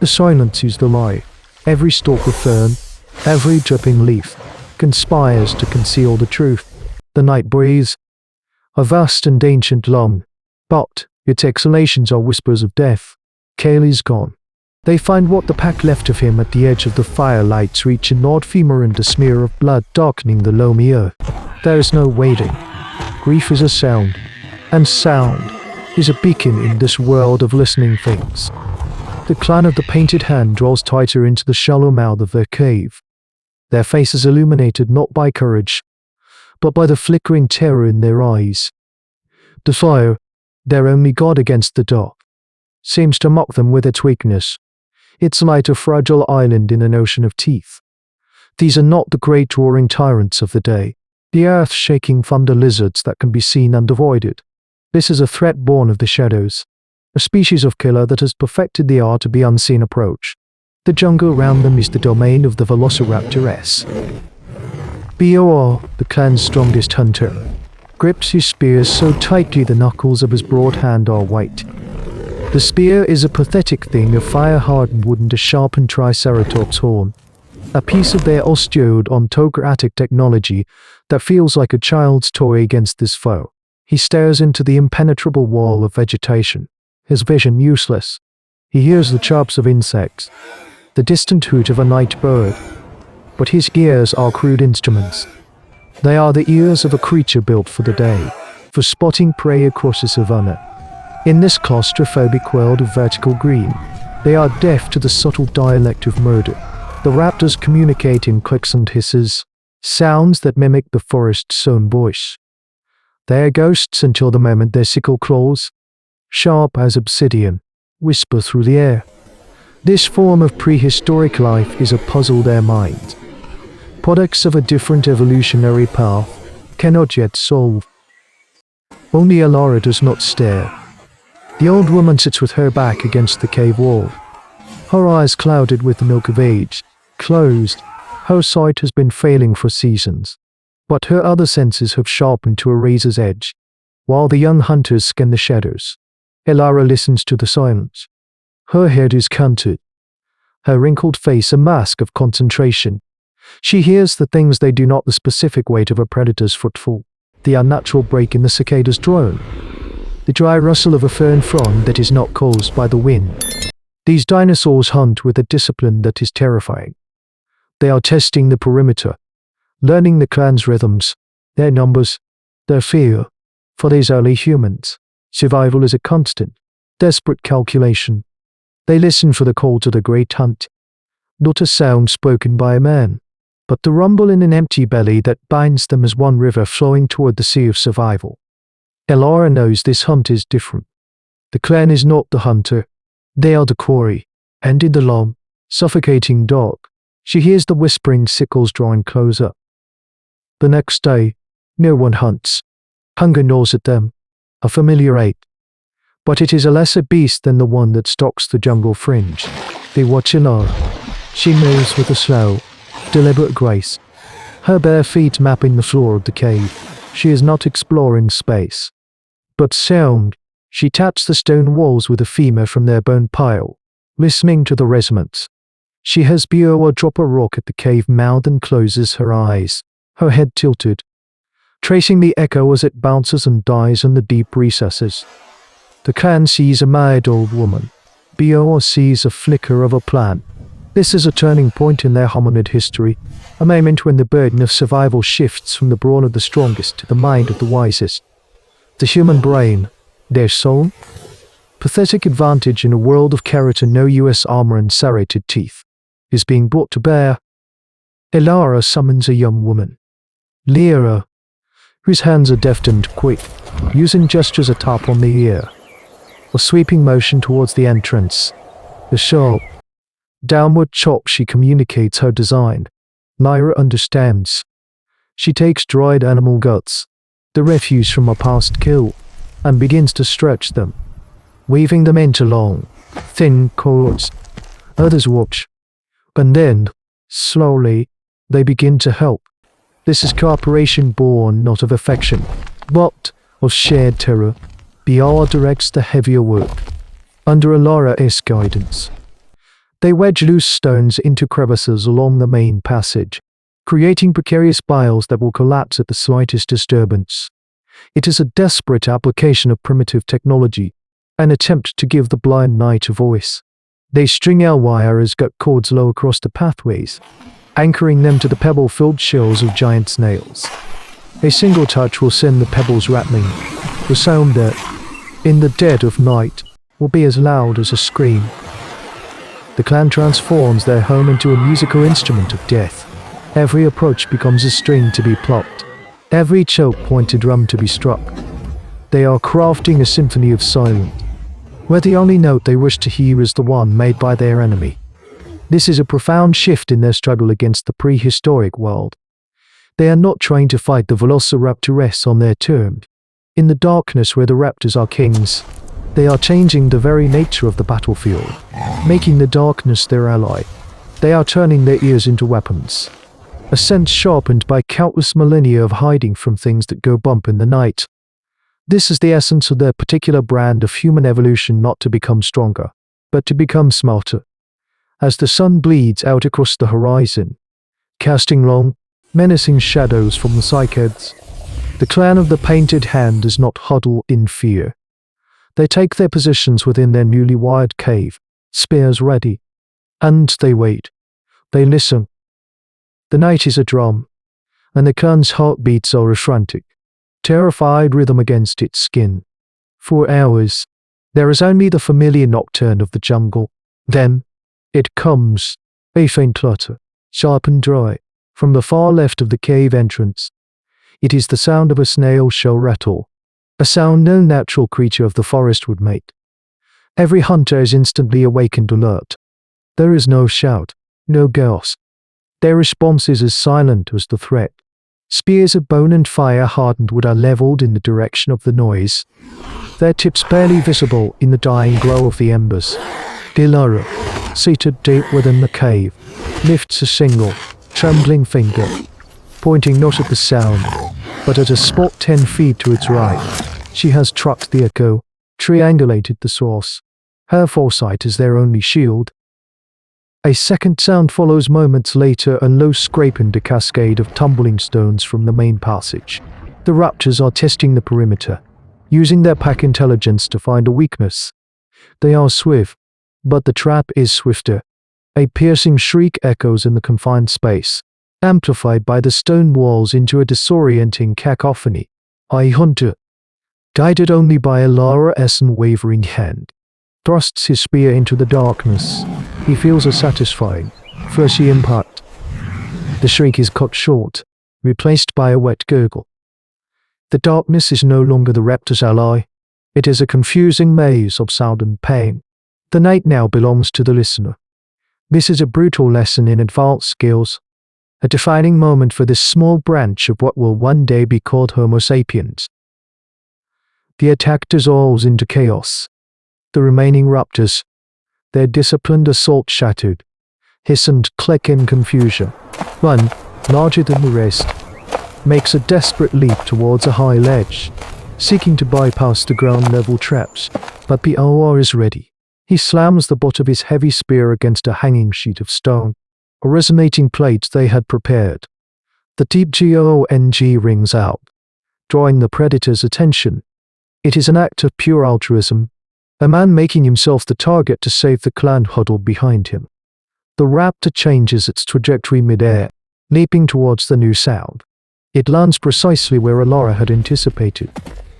The silence is the lie. Every stalk of fern, every dripping leaf, conspires to conceal the truth. The night breeze, a vast and ancient lung, but its exhalations are whispers of death. Kale is gone. They find what the pack left of him at the edge of the firelights reach an odd femur and a smear of blood darkening the loamy earth. There is no waiting. Grief is a sound, and sound is a beacon in this world of listening things. The clan of the painted hand draws tighter into the shallow mouth of their cave. Their faces illuminated not by courage, but by the flickering terror in their eyes. The fire, their only god against the dark, seems to mock them with its weakness. Its light a fragile island in an ocean of teeth. These are not the great roaring tyrants of the day, the earth-shaking thunder lizards that can be seen and avoided. This is a threat born of the shadows, a species of killer that has perfected the art of the unseen approach. The jungle around them is the domain of the Velociraptors. Bor, the clan's strongest hunter, grips his spear so tightly the knuckles of his broad hand are white. The spear is a pathetic thing of fire-hardened wood and a sharpened triceratops horn, a piece of their osteodontographic technology that feels like a child's toy against this foe. He stares into the impenetrable wall of vegetation, his vision useless. He hears the chirps of insects, the distant hoot of a night bird, but his ears are crude instruments. They are the ears of a creature built for the day, for spotting prey across a savanna. In this claustrophobic world of vertical green, they are deaf to the subtle dialect of murder. The raptors communicate in clicks and hisses, sounds that mimic the forest's own voice. They are ghosts until the moment their sickle claws, sharp as obsidian, whisper through the air. This form of prehistoric life is a puzzle their minds, products of a different evolutionary path, cannot yet solve. Only Alara does not stare. The old woman sits with her back against the cave wall, her eyes clouded with the milk of age, closed. Her sight has been failing for seasons, but her other senses have sharpened to a razor's edge, while the young hunters scan the shadows. Alara listens to the silence. Her head is canted, her wrinkled face a mask of concentration. She hears the things they do not, the specific weight of a predator's footfall, the unnatural break in the cicada's drone, the dry rustle of a fern frond that is not caused by the wind. These dinosaurs hunt with a discipline that is terrifying. They are testing the perimeter, learning the clan's rhythms, their numbers, their fear. For these early humans, survival is a constant, desperate calculation. They listen for the call to the great hunt, not a sound spoken by a man, but the rumble in an empty belly that binds them as one river flowing toward the sea of survival. Alara knows this hunt is different. The clan is not the hunter, they are the quarry, and in the long, suffocating dark, she hears the whispering sickles drawing closer. The next day, no one hunts. Hunger gnaws at them, a familiar ache. But it is a lesser beast than the one that stalks the jungle fringe. They watch Alara. She moves with a slow, deliberate grace, her bare feet mapping the floor of the cave. She is not exploring space, but sound. She taps the stone walls with a femur from their bone pile, listening to the resonance. She has Bioa drop a rock at the cave mouth and closes her eyes, her head tilted, tracing the echo as it bounces and dies in the deep recesses. The clan sees a mad old woman. Bioa sees a flicker of a plan. This is a turning point in their hominid history, a moment when the burden of survival shifts from the brawn of the strongest to the mind of the wisest. The human brain, their soul, pathetic advantage in a world of keratin, no US armor and serrated teeth, is being brought to bear. Alara summons a young woman, Lyra, whose hands are deft and quick, using gestures a tap on the ear, a sweeping motion towards the entrance. The sharp, downward chop she communicates her design. Lyra understands. She takes dried animal guts, the refuse from a past kill, and begins to stretch them, weaving them into long, thin cords. Others watch, and then, slowly, they begin to help. This is cooperation born not of affection, but of shared terror. Biala directs the heavier work, under Alara's guidance. They wedge loose stones into crevices along the main passage, creating precarious piles that will collapse at the slightest disturbance. It is a desperate application of primitive technology, an attempt to give the blind knight a voice. They string out wire as gut cords low across the pathways, anchoring them to the pebble-filled shells of giant snails. A single touch will send the pebbles rattling, the sound that, in the dead of night, will be as loud as a scream. The clan transforms their home into a musical instrument of death. Every approach becomes a string to be plucked, every choke point a drum to be struck. They are crafting a symphony of silence, where the only note they wish to hear is the one made by their enemy. This is a profound shift in their struggle against the prehistoric world. They are not trying to fight the Velociraptors on their terms. In the darkness where the raptors are kings, they are changing the very nature of the battlefield, making the darkness their ally. They are turning their ears into weapons, a sense sharpened by countless millennia of hiding from things that go bump in the night. This is the essence of their particular brand of human evolution, not to become stronger, but to become smarter. As the sun bleeds out across the horizon, casting long, menacing shadows from the cycads, the clan of the Painted Hand does not huddle in fear. They take their positions within their newly wired cave, spears ready, and they wait. They listen. The night is a drum, and the clan's heartbeats are a frantic, terrified rhythm against its skin. For hours, there is only the familiar nocturne of the jungle. Then, it comes, a faint clutter, sharp and dry, from the far left of the cave entrance. It is the sound of a snail shell rattle, a sound no natural creature of the forest would make. Every hunter is instantly awakened alert. There is no shout, no gasp. Their response is as silent as the threat. Spears of bone and fire-hardened wood are leveled in the direction of the noise, their tips barely visible in the dying glow of the embers. Dilara, seated deep within the cave, lifts a single, trembling finger, pointing not at the sound, but at a spot 10 feet to its right. She has tracked the echo, triangulated the source. Her foresight is their only shield. A second sound follows moments later, a low scrape and a cascade of tumbling stones from the main passage. The raptors are testing the perimeter, using their pack intelligence to find a weakness. They are swift, but the trap is swifter. A piercing shriek echoes in the confined space, amplified by the stone walls into a disorienting cacophony. A hunter, guided only by a Lara's unwavering hand, thrusts his spear into the darkness. He feels a satisfying, fleshy impact. The shriek is cut short, replaced by a wet gurgle. The darkness is no longer the raptor's ally. It is a confusing maze of sound and pain. The night now belongs to the listener. This is a brutal lesson in advanced skills, a defining moment for this small branch of what will one day be called Homo sapiens. The attack dissolves into chaos. The remaining raptors, their disciplined assault shattered, hiss and click in confusion. One, larger than the rest, makes a desperate leap towards a high ledge, seeking to bypass the ground-level traps, but Pior is ready. He slams the butt of his heavy spear against a hanging sheet of stone, a resonating plate they had prepared. The deep gong rings out, drawing the predator's attention. It is an act of pure altruism, a man making himself the target to save the clan huddled behind him. The raptor changes its trajectory mid-air, leaping towards the new sound. It lands precisely where Alara had anticipated,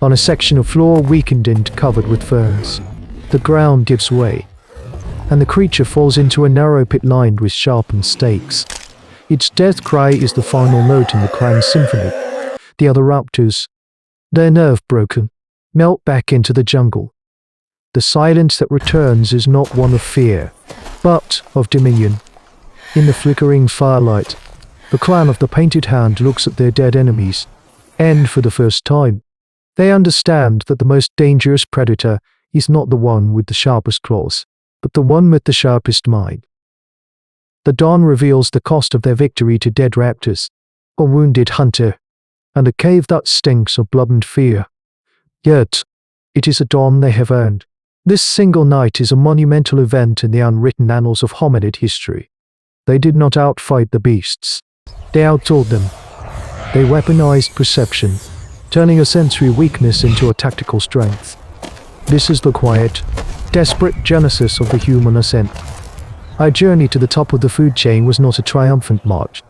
on a section of floor weakened and covered with ferns. The ground gives way, and the creature falls into a narrow pit lined with sharpened stakes. Its death cry is the final note in the clan's symphony. The other raptors, their nerve broken, melt back into the jungle. The silence that returns is not one of fear, but of dominion. In the flickering firelight, the clan of the Painted Hand looks at their dead enemies, and for the first time, they understand that the most dangerous predator is not the one with the sharpest claws, but the one with the sharpest mind. The dawn reveals the cost of their victory to dead raptors, a wounded hunter, and a cave that stinks of blood and fear. Yet, it is a dawn they have earned. This single night is a monumental event in the unwritten annals of hominid history. They did not outfight the beasts. They outtaught them. They weaponized perception, turning a sensory weakness into a tactical strength. This is the quiet, desperate genesis of the human ascent. Our journey to the top of the food chain was not a triumphant march,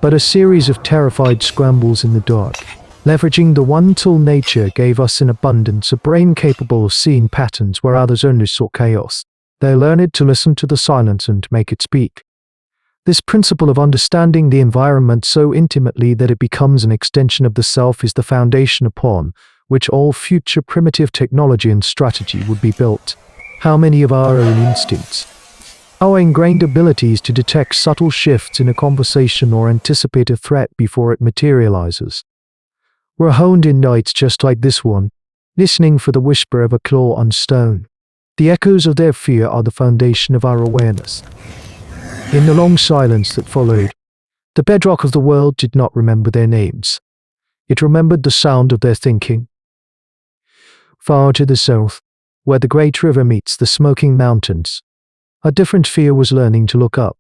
but a series of terrified scrambles in the dark. Leveraging the one tool nature gave us in abundance, a brain capable of seeing patterns where others only saw chaos. They learned to listen to the silence and make it speak. This principle of understanding the environment so intimately that it becomes an extension of the self is the foundation upon which all future primitive technology and strategy would be built. How many of our own instincts, our ingrained abilities to detect subtle shifts in a conversation or anticipate a threat before it materializes, were honed in nights just like this one, listening for the whisper of a claw on stone. The echoes of their fear are the foundation of our awareness. In the long silence that followed, the bedrock of the world did not remember their names. It remembered the sound of their thinking. Far to the south, where the great river meets the smoking mountains, a different fear was learning to look up.